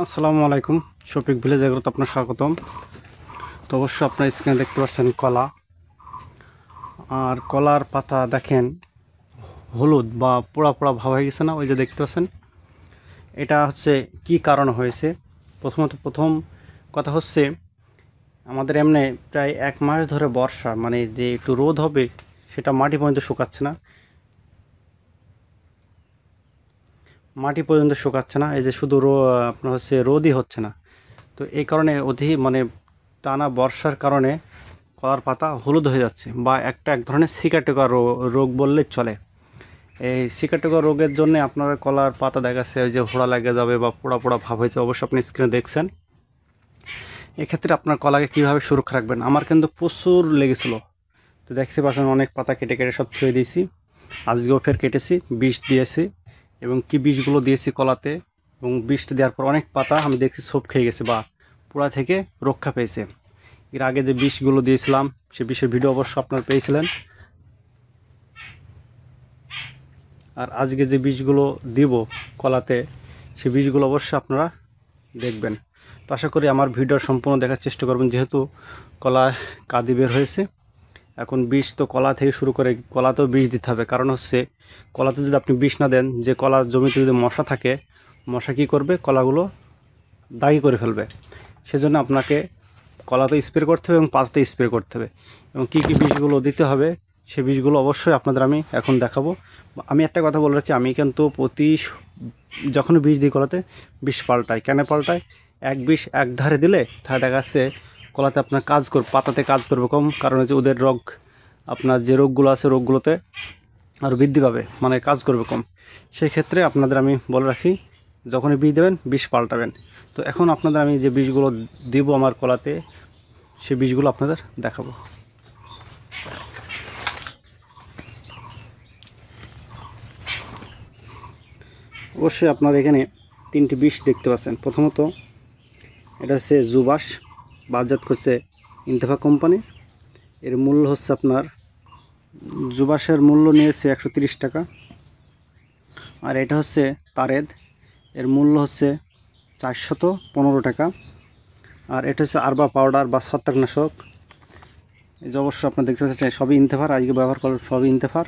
আসসালামু আলাইকুম। শফিক ভিলেজ এগ্রোতে আপনার স্বাগতম। তো অবশ্যই আপনার স্ক্রিনে দেখতে পাচ্ছেন কলা, আর কলার পাতা দেখেন হলুদ বা পোড়া পোড়া ভাব হয়ে গেছে না, ওই যে দেখতে পাচ্ছেন। এটা হচ্ছে কি কারণ হয়েছে? প্রথম কথা হচ্ছে, আমাদের এমনি প্রায় 1 মাস ধরে বর্ষা, মানে যে একটু রোদ হবে সেটা মাটি পর্যন্ত শুকাচ্ছে না, এই যে শুধু আপনার হচ্ছে রোদই হচ্ছে না। তো এই কারণে মানে টানা বর্ষার কারণে কলার পাতা হলুদ হয়ে যাচ্ছে, বা এক ধরনের সিকাটোকা রোগ বললে চলে। এই সিকাটোকা রোগের জন্য আপনার কলার পাতা দেখা যাচ্ছে ওই যে ফোড়া লেগে যাবে বা পোড়া পোড়া ভাব হয়েছে, অবশ্যই আপনি স্ক্রিনে দেখছেন। এক্ষেত্রে আপনার কলাকে কীভাবে সুরক্ষা রাখবেন? আমার কিন্তু প্রচুর লেগেছিল, তো দেখতে পাচ্ছেন অনেক পাতা কেটে কেটে সব ছুঁয়ে দিয়েছি। আজকেও ফের কেটেছি, বিষ দিয়েছি, এবং কি বিষগুলো দিয়েছি কলাতে, এবং বিষটা দেওয়ার পর অনেক পাতা আমি দেখছি সব খেয়ে গেছে বা পোড়া থেকে রক্ষা পেয়েছে। এর আগে যে বিষগুলো দিয়েছিলাম সে বিষের ভিডিও অবশ্য আপনারা পেয়েছিলেন, আর আজকে যে বীজগুলো দিব কলাতে সে বীজগুলো অবশ্যই আপনারা দেখবেন। তো আশা করি আমার ভিডিও সম্পূর্ণ দেখার চেষ্টা করবেন, যেহেতু কলা কাঁদি বের হয়েছে। এখন বীজ তো কলা থেকে শুরু করে কলাতেও বীজ দিতে হবে, কারণ হচ্ছে কলাতে যদি আপনি বীজ না দেন, যে কলার জমিতে যদি মশা থাকে, মশা কী করবে? কলাগুলো দাগি করে ফেলবে। সেজন্য আপনাকে কলাতে স্প্রে করতে হবে এবং পাতাতে স্প্রে করতে হবে, এবং কী কী বীজগুলো দিতে হবে সে বীজগুলো অবশ্যই আপনাদের আমি এখন দেখাবো। আমি একটা কথা বলে রাখি, আমি কিন্তু যখন বীজ দিই কলাতে বিষ পাল্টাই। কেন পাল্টাই? বিষ এক ধারে দিলে তাহলে দেখা যাচ্ছে কলাতে আপনার পাতাতে কাজ করবে কম, কারণ হচ্ছে ওদের রোগ, আপনার যে রোগগুলো আছে রোগগুলোতে আরও বৃদ্ধি পাবে, মানে কাজ করবে কম। সেই ক্ষেত্রে আপনাদের আমি বলে রাখি, যখনই বীজ দেবেন বিষ পাল্টাবেন। তো এখন আপনাদের আমি যে বীজগুলো দিব আমার কলাতে, সেই বীজগুলো আপনাদের দেখাবো। অবশ্যই আপনারা এখানে 3টি বীজ দেখতে পাচ্ছেন। প্রথমত এটা হচ্ছে জুবাস, বাজাত করছে ইন্তেফা কোম্পানি। এর মূল্য হচ্ছে আপনার, জুবাসের মূল্য নিয়েছে 130 টাকা। আর এটা হচ্ছে তারেদ, এর মূল্য হচ্ছে 415 টাকা। আর এটা হচ্ছে আরবা পাউডার বা ছত্রাকনাশক, এই যে অবশ্যই আপনার দেখতে পাচ্ছেন সবই ইন্তেফার, আজকে ব্যবহার করার সবই ইন্তেফার।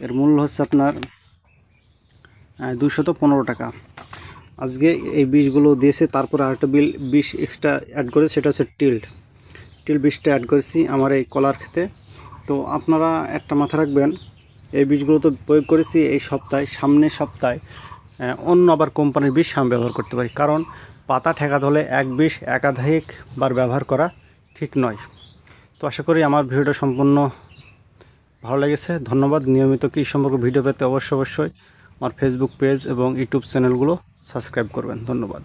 এর মূল্য হচ্ছে আপনার 215 টাকা। আজকে এই বীজগুলো দিয়েছে, তারপরে আরেকটা বিষ এক্সট্রা অ্যাড করেছে, সেটা হচ্ছে টিল বীজটা অ্যাড করেছি আমার এই কলার খেতে। তো আপনারা একটা মাথা রাখবেন, এই বীজগুলো তো প্রয়োগ করেছি এই সপ্তাহে, সামনের সপ্তাহে অন্য আবার কোম্পানির বীজ আমি ব্যবহার করতে পারি, কারণ পাতা ঠেকাতে হলে এক বিষ একাধিকবার ব্যবহার করা ঠিক নয়। তো আশা করি আমার ভিডিওটা সম্পূর্ণ ভালো লেগেছে। ধন্যবাদ। নিয়মিত কৃষি সম্পর্কে ভিডিও পেতে অবশ্যই আমার ফেসবুক পেজ এবং ইউটিউব চ্যানেলগুলো সাবস্ক্রাইব করবেন। ধন্যবাদ।